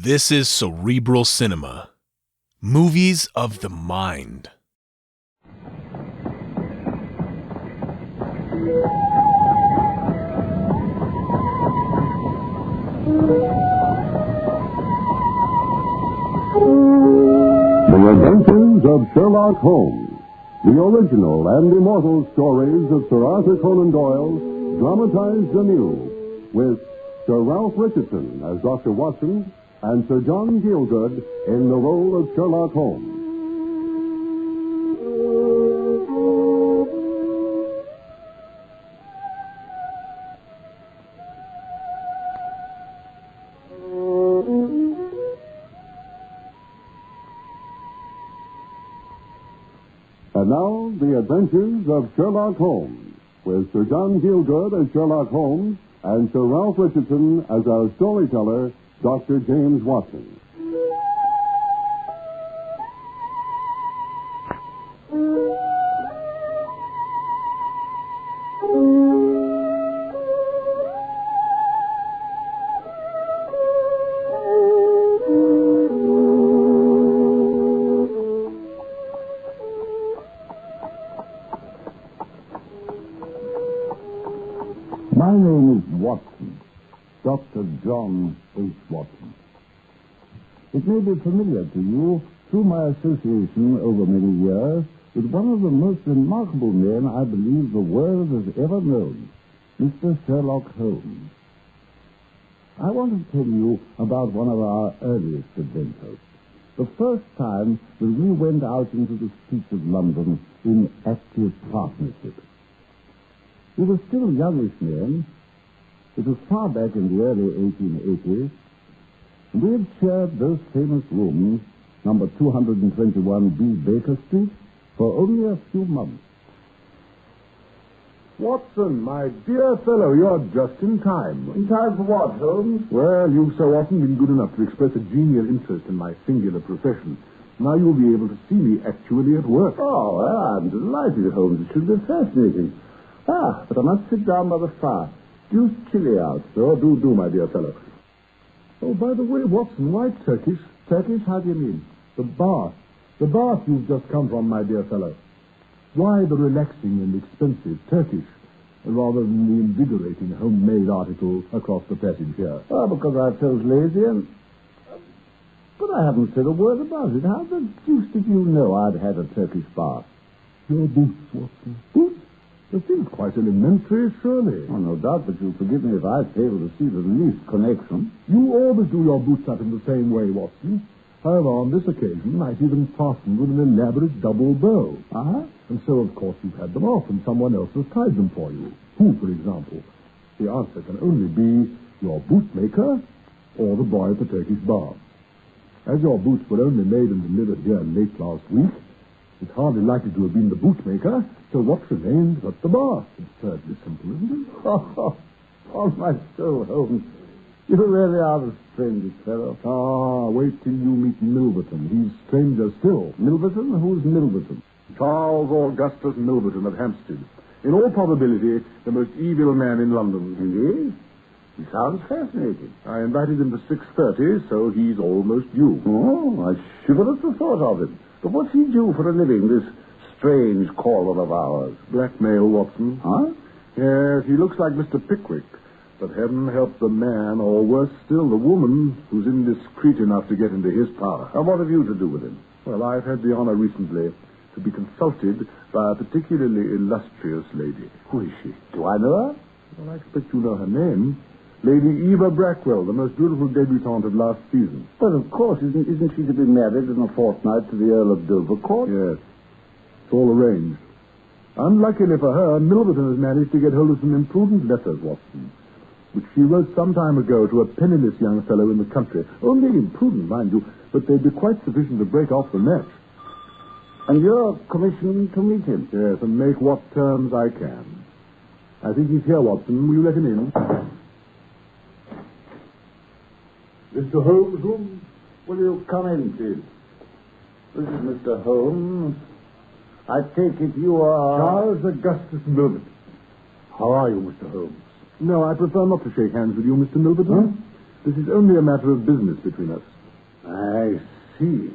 This is Cerebral Cinema. Movies of the mind. The Adventures of Sherlock Holmes. The original and immortal stories of Sir Arthur Conan Doyle, dramatized anew, with Sir Ralph Richardson as Dr. Watson and Sir John Gielgud in the role of Sherlock Holmes. And now, The Adventures of Sherlock Holmes, with Sir John Gielgud as Sherlock Holmes and Sir Ralph Richardson as our storyteller, Dr. James Watson. My name is Watson, Dr. John H. Watson. It may be familiar to you through my association over many years with one of the most remarkable men I believe the world has ever known, Mr. Sherlock Holmes. I want to tell you about one of our earliest adventures, the first time that we went out into the streets of London in active partnership. We were still youngish men. It was far back in the early 1880s, and we had shared those famous rooms, number 221B Baker Street, for only a few months. Watson, my dear fellow, you're just in time. In time for what, Holmes? Well, you've so often been good enough to express a genial interest in my singular profession. Now you'll be able to see me actually at work. Oh, well, I'm delighted, Holmes. It should be fascinating. But I must sit down by the fire. Deuce chilly out. Oh, do, my dear fellow. Oh, by the way, Watson, why Turkish? Turkish? How do you mean? The bath. The bath you've just come from, my dear fellow. Why the relaxing and expensive Turkish, rather than the invigorating homemade article across the passage here? Oh, because I felt lazy and... But I haven't said a word about it. How the deuce did you know I'd had a Turkish bath? Your boots, Watson. Boots? The thing's quite elementary, surely. Oh, no doubt, but you'll forgive me if I fail to see the least connection. You always do your boots up in the same way, Watson. However, on this occasion, I've even fastened with an elaborate double bow. Uh-huh. And so, of course, you've had them off, and someone else has tied them for you. Who, for example? The answer can only be your bootmaker or the boy at the Turkish bath. As your boots were only made and delivered here late last week, it's hardly likely to have been the bootmaker, so what remains but the bath? Absurdly simple, isn't it? Oh, my soul, Holmes. You really are the strangest fellow. Ah, wait till you meet Milverton. He's stranger still. Milverton? Who's Milverton? Charles Augustus Milverton of Hampstead. In all probability, the most evil man in London. Indeed? He sounds fascinating. I invited him to 6:30, so he's almost due. Oh, I shiver at the thought of him. But what's he do for a living, this strange caller of ours? Blackmail, Watson. Huh? Yes, he looks like Mr. Pickwick. But heaven help the man, or worse still, the woman who's indiscreet enough to get into his power. And what have you to do with him? Well, I've had the honor recently to be consulted by a particularly illustrious lady. Who is she? Do I know her? Well, I expect you know her name. Lady Eva Brackwell, the most beautiful debutante of last season. But of course, isn't she to be married in a fortnight to the Earl of Dovercourt? Yes. It's all arranged. Unluckily for her, Milverton has managed to get hold of some imprudent letters, Watson, which she wrote some time ago to a penniless young fellow in the country. Only imprudent, mind you, but they'd be quite sufficient to break off the match. And you're commissioned to meet him? Yes, and make what terms I can. I think he's here, Watson. Will you let him in? Mr. Holmes' room? Will you come in, please? This is Mr. Holmes. I take it you are... Charles Augustus Milverton. How are you, Mr. Holmes? No, I prefer not to shake hands with you, Mr. Milverton. This is only a matter of business between us. I see.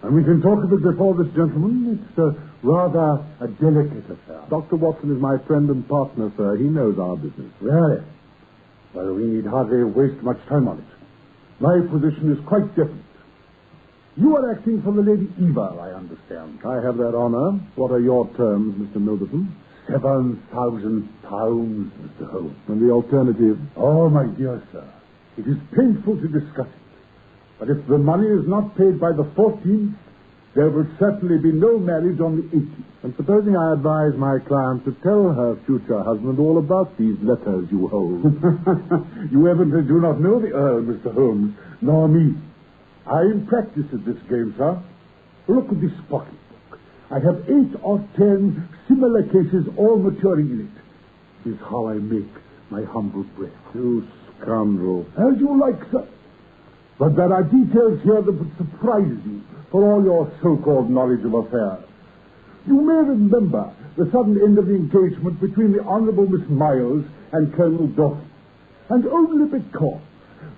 And we can talk of it before this gentleman. It's rather a delicate affair. Dr. Watson is my friend and partner, sir. He knows our business. Really? Well, we need hardly waste much time on it. My position is quite different. You are acting for the Lady Eva, I understand. I have that honor. What are your terms, Mr. Milverton? £7,000, Mr. Holmes. And the alternative? Oh, my dear sir, it is painful to discuss it. But if the money is not paid by the 14th, there will certainly be no marriage on the 18th. And supposing I advise my client to tell her future husband all about these letters you hold? You evidently do not know the Earl, Mr. Holmes, nor me. I am practiced at this game, sir. Look at this pocketbook. I have 8 or 10 similar cases all maturing in it. It is how I make my humble bread. You scoundrel. As you like, sir. But there are details here that would surprise you for all your so-called knowledge of affairs. You may remember the sudden end of the engagement between the Honourable Miss Miles and Colonel Dauphin. And only because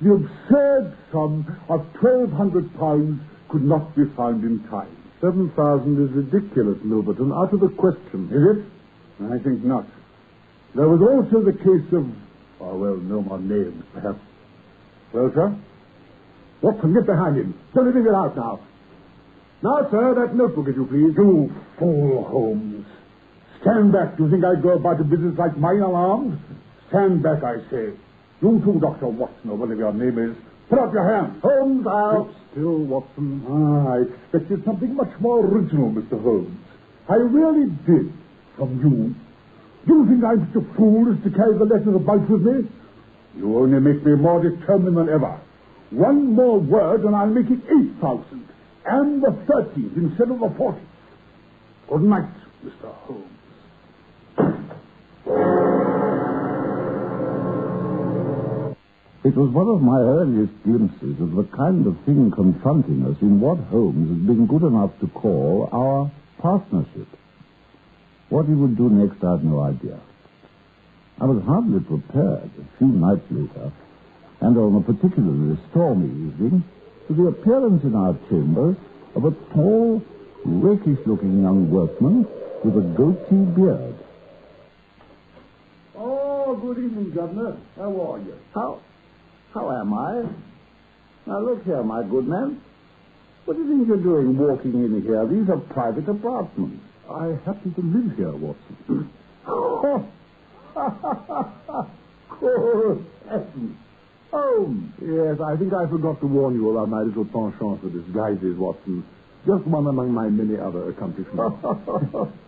the absurd sum of £1,200 could not be found in time. 7,000 is ridiculous, Milverton. Out of the question. Is it? I think not. There was also the case of... Oh, well, no more names, perhaps. Well, sir? Watson, get behind him. Don't let him get out now. Now, sir, that notebook, if you please. You fool, Holmes. Stand back. Do you think I'd go about a business like mine alarmed? Stand back, I say. You too, Dr. Watson, or whatever your name is. Put up your hand. Holmes, out. Still, Watson. I expected something much more original, Mr. Holmes. I really did. From you. Do you think I'm such a fool as to carry the letter about with me? You only make me more determined than ever. One more word and I'll make it 8,000. And the 30th instead of the 40th. Good night, Mr. Holmes. It was one of my earliest glimpses of the kind of thing confronting us in what Holmes had been good enough to call our partnership. What he would do next, I had no idea. I was hardly prepared a few nights later, and on a particularly stormy evening, to the appearance in our chambers of a tall, rakish-looking young workman with a goatee beard. Oh, good evening, Governor. How are you? How am I? Now, look here, my good man. What do you think you're doing walking in here? These are private apartments. I happen to live here, Watson. Good heavens. Holmes! Yes, I think I forgot to warn you about my little penchant for disguises, Watson. Just one among my many other accomplishments.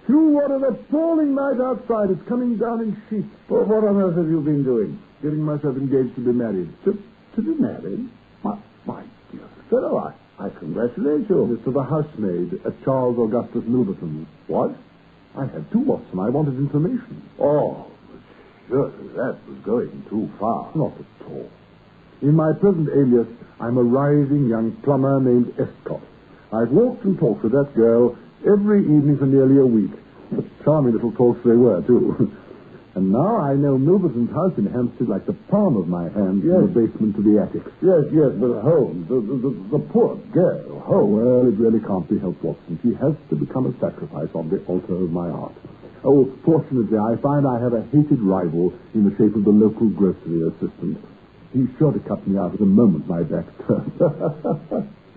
Phew, what an appalling night outside. It's coming down in sheets. Well, what on earth have you been doing? Getting myself engaged to be married. To be married? My dear fellow, I congratulate you. It's to the housemaid at Charles Augustus Milverton's. What? I had 2, Watson. I wanted information. Oh, surely that was going too far. Not at all. In my present alias, I'm a rising young plumber named Estcott. I've walked and talked with that girl every evening for nearly a week. But charming little talks they were, too. And now I know Milverton's house in Hampstead like the palm of my hand, from the basement to the attic. Yes, but Holmes, the poor girl, Holmes. Well, it really can't be helped, Watson. She has to become a sacrifice on the altar of my art. Oh, fortunately, I find I have a hated rival in the shape of the local grocery assistant. He's sure to cut me out at the moment my back's turned.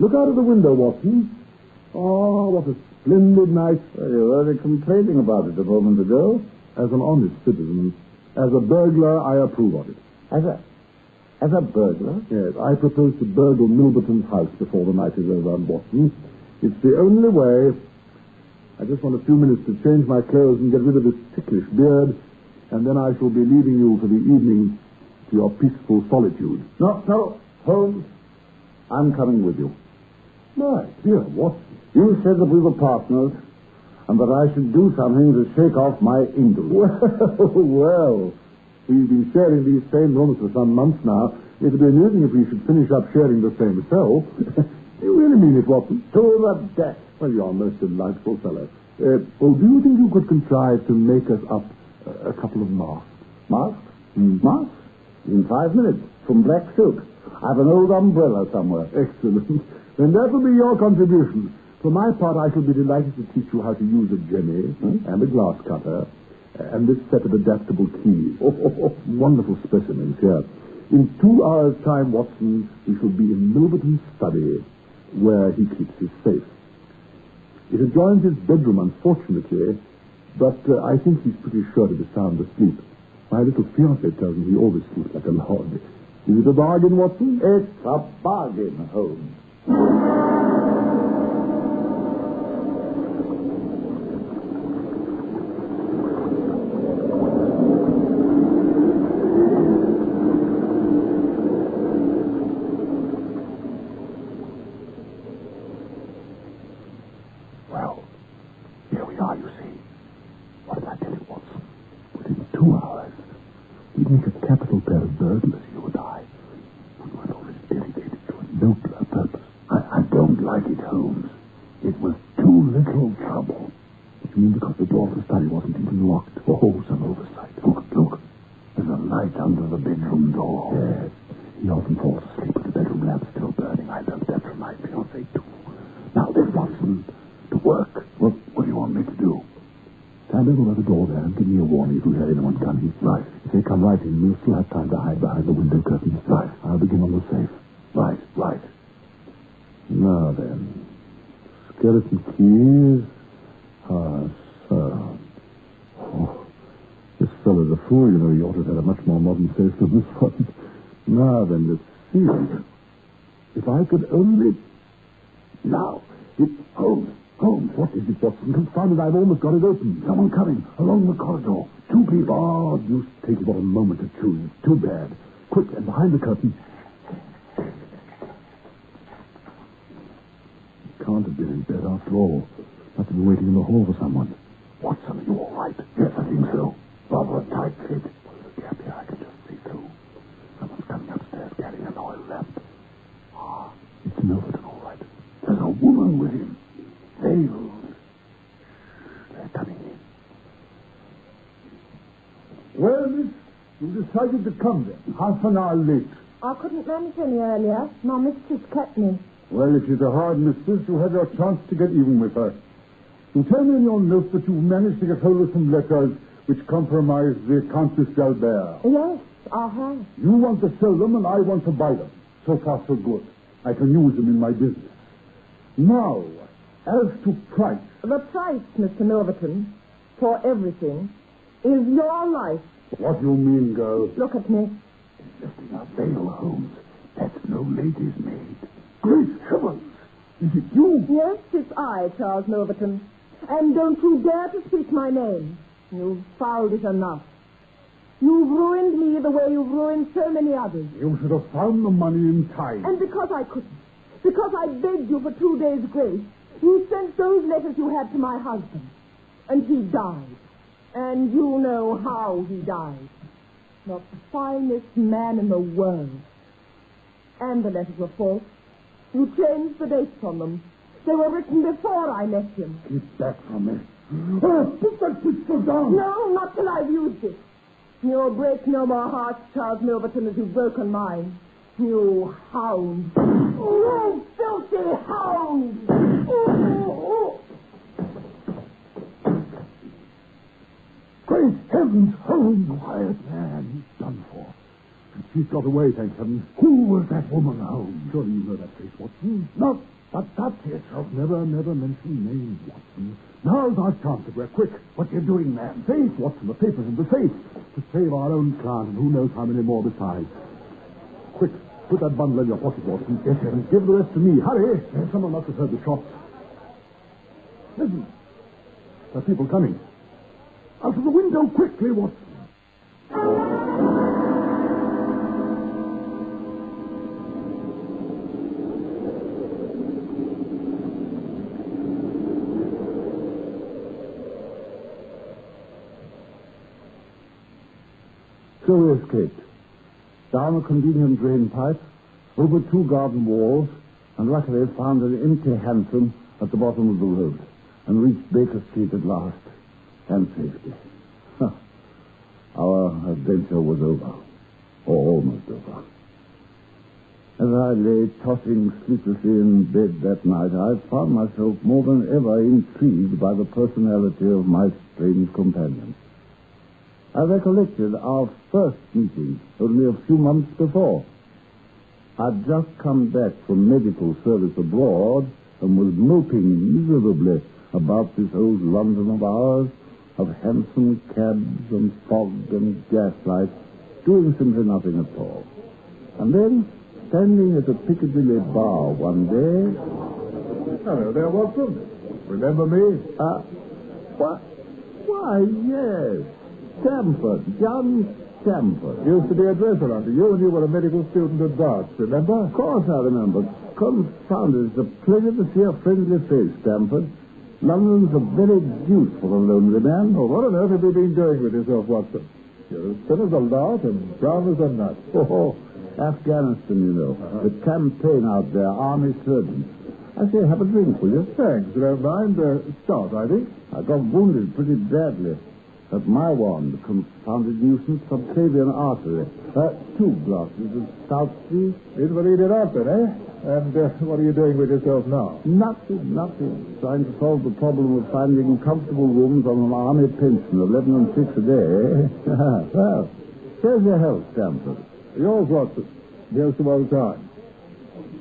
Look out of the window, Watson. Oh, what a splendid night. Well, you were complaining about it a moment ago. As an honest citizen, as a burglar, I approve of it. As a burglar? Yes, I propose to burgle Milverton's house before the night is over, Watson. It's the only way. I just want a few minutes to change my clothes and get rid of this ticklish beard, and then I shall be leaving you for the evening to your peaceful solitude. No, Holmes, I'm coming with you. My dear Watson. You said that we were partners, and that I should do something to shake off my indolence. Well, we've been sharing these same rooms for some months now. It would be amusing if we should finish up sharing the same cell. You really mean it, Watson? To the death. Well, you're a most delightful fellow. Do you think you could contrive to make us up a couple of masks? Masks? Masks? In 5 minutes, from black silk. I've an old umbrella somewhere. Excellent. Then that will be your contribution. For my part, I shall be delighted to teach you how to use a jenny and a glass cutter and this set of adaptable keys. Wonderful specimens here. In 2 hours' time, Watson, we shall be in Milverton's study, where he keeps his safe. It adjoins his bedroom, unfortunately, but I think he's pretty sure to be sound asleep. My little fiancé tells me he always sleeps like a log. Is it a bargain, Watson? It's a bargain, Holmes. Well, here we are, you see. What did I tell you, Watson? Within 2 hours, we'd make a capital pair of burglars, you and I. We were already dedicated to a nobler purpose. I don't like it, Holmes. It was too little trouble. What do you mean, because the door of the study wasn't even locked? Oh, some oversight. Look. There's a light under the bedroom door. Yes. He often falls asleep with the bedroom lamp still burning. I learned that from my fiancé, too. Now then, Watson, to work. What do you want me to do? Stand over by the door there and give me a warning if you hear anyone coming. Right. If they come right in, we'll still have time to hide behind the window curtains. Right. I'll begin on the safe. Right. Now then. Skeleton keys. Ah, so. Oh, this fellow's a fool, you know. He ought to have had a much more modern safe than this one. Now then, let's see. If I could only... Now, it's Holmes. What is it, Watson? Confounded, I've almost got it open. Someone coming along the corridor. 2 people. Oh, you take but a moment to choose. Too bad. Quick, and behind the curtain. He can't have been in bed after all. Must have been waiting in the hall for someone. Watson, are you all right? Yes, I think so. Rather a tight fit. The gap here I can just see through. Someone's coming upstairs carrying an oil lamp. Ah, it's Milverton, all right. There's a woman with him. Veiled. They're coming in. Well, miss, you decided to come then. Half an hour late. I couldn't manage any earlier. My mistress kept me. Well, if she's a hard mistress, you had your chance to get even with her. You tell me in your note that you managed to get hold of some letters which compromise the Countess Albert. Yes, I have. You want to sell them and I want to buy them. So far, so good. I can use them in my business. Now, as to price. The price, Mr. Milverton, for everything, is your life. What do you mean, girl? Look at me. Lifting a veil, Holmes. That's no lady's maid. Great heavens! Is it you? Yes, it's I, Charles Milverton. And don't you dare to speak my name. You've fouled it enough. You've ruined me the way you've ruined so many others. You should have found the money in time. And because I couldn't, because I begged you for 2 days' grace, you sent those letters you had to my husband. And he died. And you know how he died. Not the finest man in the world. And the letters were false. You changed the dates on them. They were written before I met him. Keep back from me. Put that pistol down. No, not till I've used it. You'll break no more hearts, Charles Milverton, as you've broken mine. You hound. You filthy hound! Great heavens, Holmes! Quiet man, he's done for. And she's got away, thank heaven. Who was that woman, Holmes? Surely you know that face, Watson. No, but that's it. Never mention names, Watson. Now's our chance to work quick. What you doing, man? Safe, Watson, the papers in the safe. To save our own client and who knows how many more besides. Quick, put that bundle in your pocket, Watson. Yes, sir. And give the rest to me. Hurry. Someone must have heard the shots. Listen. There are people coming. Out of the window, quickly, Watson. So we escaped. Down a convenient drain pipe, over 2 garden walls, and luckily found an empty hansom at the bottom of the road, and reached Baker Street at last, and safety. Our adventure was over. Almost over. As I lay tossing sleeplessly in bed that night, I found myself more than ever intrigued by the personality of my strange companion. I recollected our first meeting only a few months before. I'd just come back from medical service abroad and was moping miserably about this old London of ours, of hansom cabs and fog and gaslight, doing simply nothing at all. And then, standing at a Piccadilly bar one day... Hello there, Watson. Remember me? What? Why, yes. Stamford, John Stamford. Used to be a dresser under you when you were a medical student at Darts, remember? Of course I remember. Confound it, it's a pleasure to see a friendly face, Stamford. London's a very deuce for a lonely man. Oh, what on earth have you been doing with yourself, Watson? You're as thin as a lard and brown as a nut. Oh, Afghanistan, you know. The campaign out there, army surgeons. I say, have a drink, will you? Thanks, you don't mind. Start, I think. I got wounded pretty badly. At my one, the confounded nuisance, subclavian artery. 2 glasses of South Sea. Invalided out then, eh? And what are you doing with yourself now? Nothing. Trying to solve the problem of finding comfortable rooms on an army pension, 11 and 6 a day. Well, here's your health, Stamford. Yours, Watson. Here's to all the time.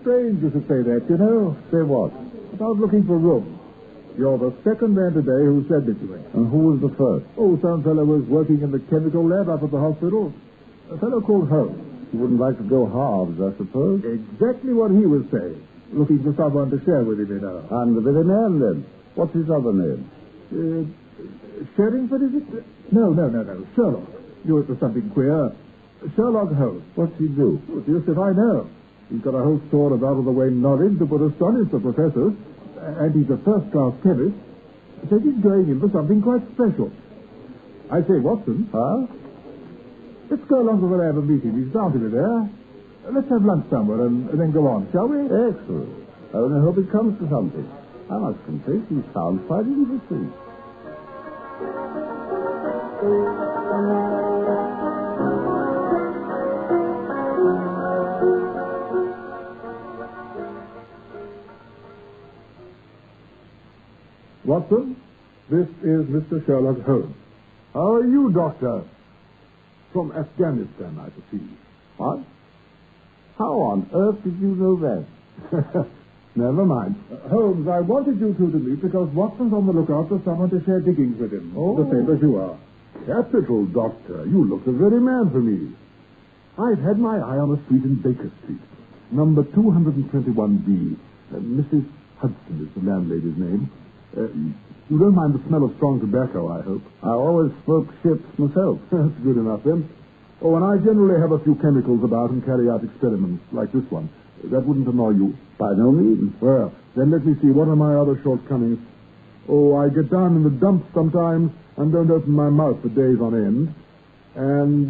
Strange you should say that, you know. Say what? About looking for rooms. You're the second man today who said it to me. And who was the first? Oh, some fellow was working in the chemical lab up at the hospital. A fellow called Holmes. You wouldn't like to go halves, I suppose? Exactly what he was saying. Looking for someone to share with him, you know. I'm the very man, then. What's his other name? Sherringford, is it? No. Sherlock. Knew it was something queer. Sherlock Holmes. What's he do? Oh, just if I know. He's got a whole store of out-of-the-way knowledge that would astonish the professors. And he's a first-class chemist. So he's going in for something quite special. I say, Watson. Huh? Let's go along to the lab and meet him. He's bound to be there. Let's have lunch somewhere and then go on, shall we? Excellent. I only hope it comes to something. I must confess he sounds quite interesting. Watson, this is Mr. Sherlock Holmes. How are you, Doctor? From Afghanistan, I perceive. What? How on earth did you know that? Never mind. Holmes, I wanted you two to meet because Watson's on the lookout for someone to share diggings with him. Oh. The same as you are. Capital, Doctor. You look the very man for me. I've had my eye on a street in Baker Street. Number 221B. Mrs. Hudson is the landlady's name. You don't mind the smell of strong tobacco, I hope. I always smoke ships myself. That's good enough, then. Oh, and I generally have a few chemicals about and carry out experiments like this one. That wouldn't annoy you. By no means. Well, then let me see. What are my other shortcomings? Oh, I get down in the dumps sometimes and don't open my mouth for days on end. And,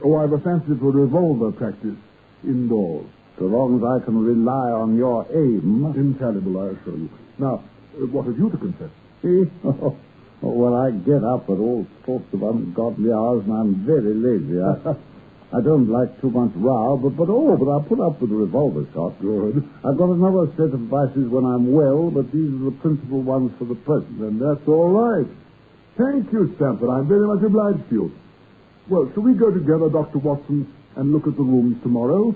I've a fancy for revolver practice indoors. So long as I can rely on your aim. Infallible, I assure you. Now, what have you to confess? Well, I get up at all sorts of ungodly hours, and I'm very lazy. I don't like too much row, but I'll put up with a revolver shot. Good. I've got another set of vices when I'm well, but these are the principal ones for the present. Then that's all right. Thank you, Stamford. I'm very much obliged to you. Well, shall we go together, Dr. Watson, and look at the rooms tomorrow?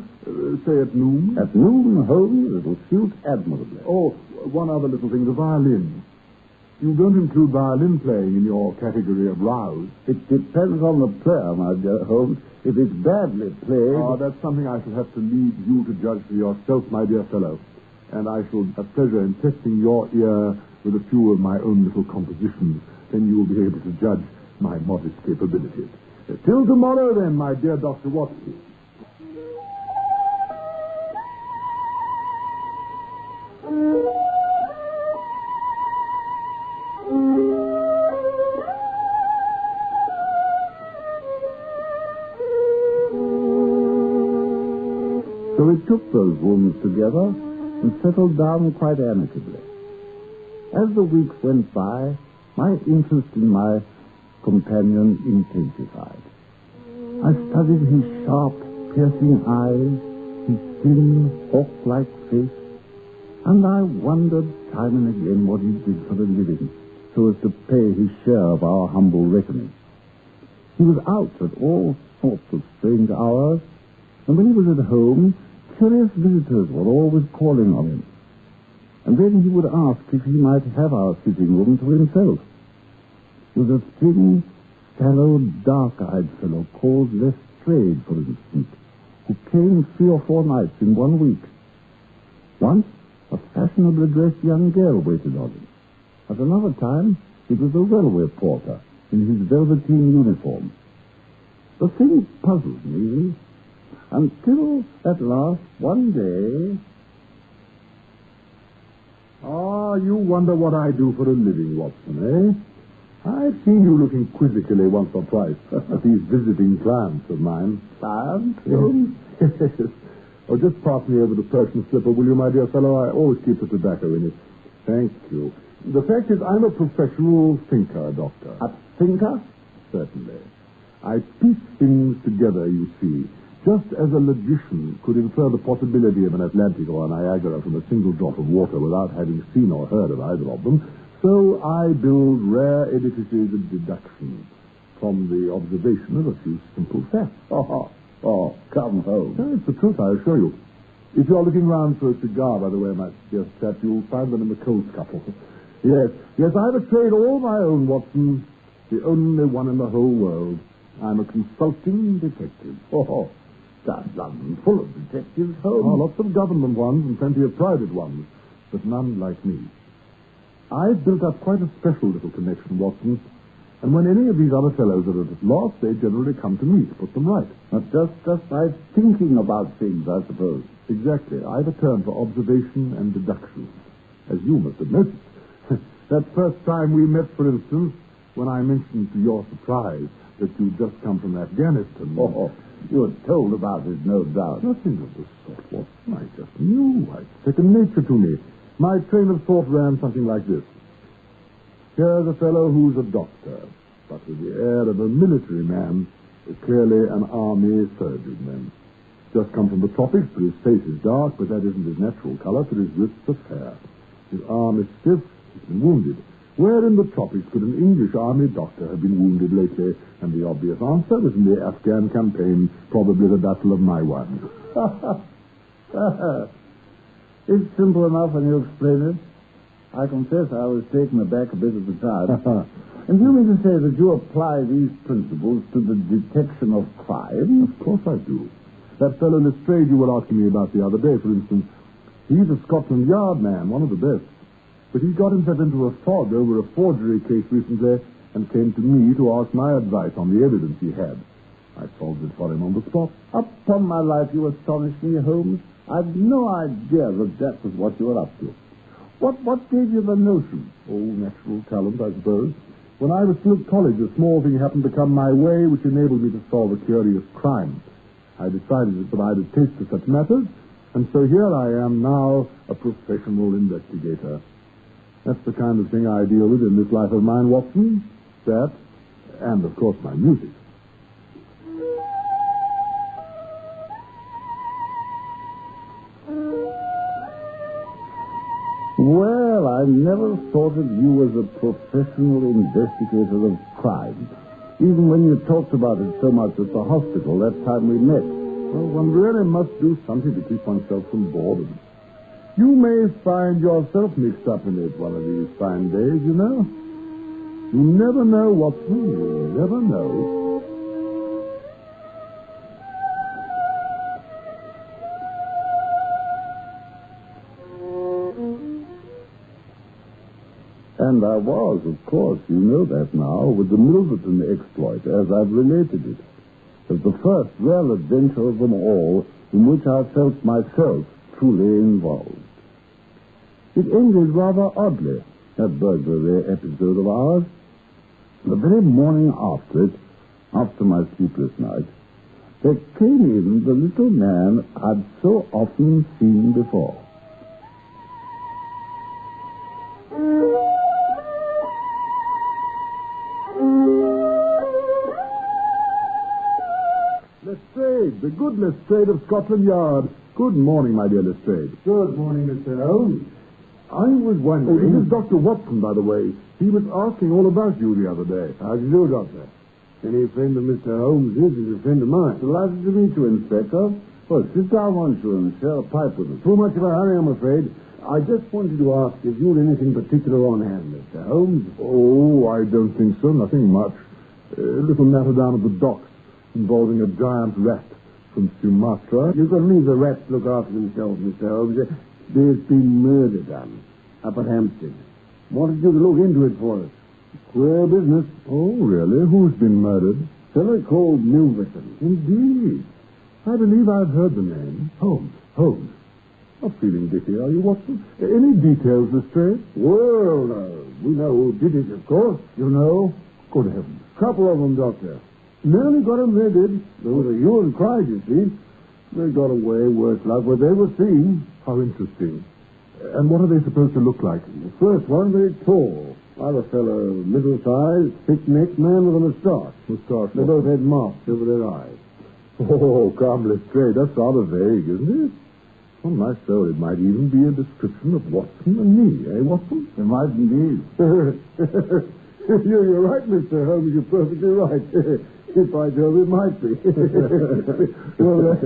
Say at noon? At noon, Holmes, it'll suit admirably. Oh, one other little thing, the violin. You don't include violin playing in your category of rows. It depends on the player, my dear Holmes. If it's badly played... Oh, that's something I shall have to leave you to judge for yourself, my dear fellow. And I shall have pleasure in testing your ear with a few of my own little compositions. Then you will be able to judge my modest capabilities. Till tomorrow, then, my dear Dr. Watson. So we took those rooms together and settled down quite amicably. As the weeks went by, my interest in my companion intensified. I studied his sharp, piercing eyes, his thin, hawk-like face, and I wondered time and again what he did for a living, so as to pay his share of our humble reckoning. He was out at all sorts of strange hours, and when he was at home, curious visitors were always calling on him. And then he would ask if he might have our sitting room to himself. There was a thin, sallow, dark-eyed fellow called Lexerot, for instance, who came 3 or 4 nights in 1 week. Once, a fashionably dressed young girl waited on him. At another time, it was a railway porter in his velveteen uniform. The thing puzzled me until, at last, one day... Ah, you wonder what I do for a living, Watson, eh? I've seen you looking quizzically once or twice at these visiting clients of mine. Clients? Yes. Oh, just pass me over the Persian slipper, will you, my dear fellow? I always keep the tobacco in it. Thank you. The fact is, I'm a professional thinker, Doctor. A thinker? Certainly. I piece things together, you see, just as a logician could infer the possibility of an Atlantic or a Niagara from a single drop of water without having seen or heard of either of them, so I build rare edifices of deduction from the observation of a few simple facts. Oh, come home. No, it's the truth, I assure you. If you're looking round for a cigar, by the way, my dear chap, you'll find them in the cold scuttle. Yes, I've a trade all my own, Watson. The only one in the whole world. I'm a consulting detective. Oh, that's London full of detectives, Holmes. Oh, lots of government ones and plenty of private ones, but none like me. I've built up quite a special little connection, Watson, and when any of these other fellows are at a loss, they generally come to me to put them right. Not just by thinking about things, I suppose. Exactly. I've a turn for observation and deduction, as you must have noticed. That first time we met, for instance, when I mentioned to your surprise that you'd just come from Afghanistan. Oh, you were told about it, no doubt. Nothing of the sort, Watson. I just knew. It's second nature to me. My train of thought ran something like this. Here's a fellow who's a doctor, but with the air of a military man, clearly an army surgeon. Just come from the tropics, but his face is dark, but that isn't his natural color, for his wrists are fair. His arm is stiff, he's been wounded. Where in the tropics could an English army doctor have been wounded lately? And the obvious answer was in the Afghan campaign, probably the Battle of Maiwand. It's simple enough when you explain it. I confess I was taken aback a bit at the time. And do you mean to say that you apply these principles to the detection of crime? Of course I do. That fellow Lestrade you were asking me about the other day, for instance, he's a Scotland Yard man, one of the best. But he got himself into a fog over a forgery case recently and came to me to ask my advice on the evidence he had. I solved it for him on the spot. Upon my life, you astonish me, Holmes. I'd no idea that was what you were up to. What gave you the notion? Oh, natural talent, I suppose. When I was still at college, a small thing happened to come my way which enabled me to solve a curious crime. I decided that I'd a taste for such matters, and so here I am now, a professional investigator. That's the kind of thing I deal with in this life of mine, Watson. That, and of course my music. Well, I never thought of you as a professional investigator of crime, even when you talked about it so much at the hospital that time we met. Well, one really must do something to keep oneself from boredom. You may find yourself mixed up in it one of these fine days, you know. You never know, Watson. You never know. And I was, of course, you know that now, with the Milverton exploit, as I've related it, as the first real adventure of them all in which I felt myself truly involved. It ended rather oddly, that burglary episode of ours. The very morning after it, after my sleepless night, there came in the little man I'd so often seen before. Lestrade, the good Lestrade of Scotland Yard. Good morning, my dear Lestrade. Good morning, Mr. Holmes. I was Oh, wondering... this is Dr. Watson, by the way. He was asking all about you the other day. How do you do, Doctor? Any friend of Mr. Holmes is a friend of mine. Delighted to meet you, Inspector. Well, sit down, won't you, and share a pipe with us. Too much of a hurry, I'm afraid. I just wanted to ask if you had anything particular on hand, Mr. Holmes. Oh, I don't think so. Nothing much. A little matter down at the docks involving a giant rat from Sumatra. You can leave the rats look after themselves, Mr. Holmes. There's been murder done up at Hampstead. Wanted you to look into it for us. Queer business. Oh, really? Who's been murdered? A fellow called Milverton. Indeed. I believe I've heard the name. Holmes. Not feeling dicky, are you, Watson? Any details, Lestrade? Well, we know who did it, of course. You know? Good heavens. Couple of them, Doctor. Nearly got them, they did. There was a hue and cry, you see. They got away, worse luck, but they were seen. How interesting. And what are they supposed to look like? The first one, very tall. Other fellow, middle-sized, thick-necked man with a moustache. Moustache. They both had marks over their eyes. Oh, come, Lestrade. That's rather vague, isn't it? On my soul, it might even be a description of Watson and me, eh, Watson? It might indeed. You're right, Mr. Holmes. You're perfectly right. If I told it might be. Well,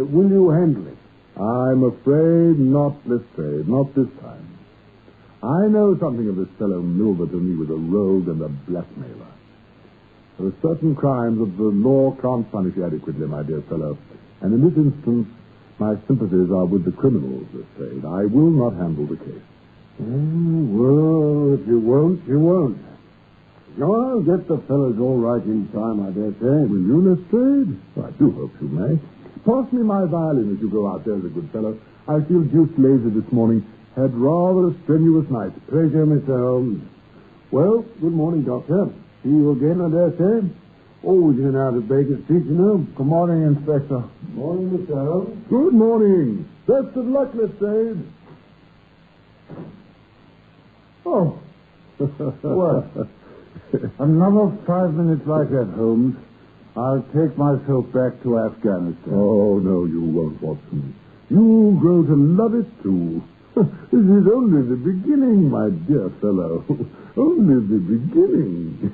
will you handle it? I'm afraid not, Lestrade. Not this time. I know something of this fellow Milverton. He was a rogue and a blackmailer. There are certain crimes that the law can't punish adequately, my dear fellow. And in this instance, my sympathies are with the criminals, Lestrade. I will not handle the case. Well, if you won't, you won't. No, I'll get the fellows all right in time, I dare say. Will you, Lestrade? I do hope you may. Pass me my violin as you go out there, the good fellow. I feel deuced lazy this morning. Had rather a strenuous night. Pleasure, Mr. Holmes. Well, good morning, Doctor. See you again, I dare say. Always in and out of Baker Street, you know. Good morning, Inspector. Morning, Mr. Holmes. Good morning. Best of luck, Lestrade. Oh. What? Another 5 minutes like that, Holmes. I'll take myself back to Afghanistan. Oh, no, you won't, Watson. You'll grow to love it, too. This is only the beginning, my dear fellow. Only the beginning.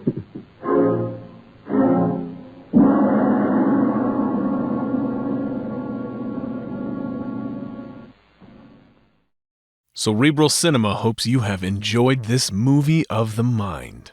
Cerebral Cinema hopes you have enjoyed this movie of the mind.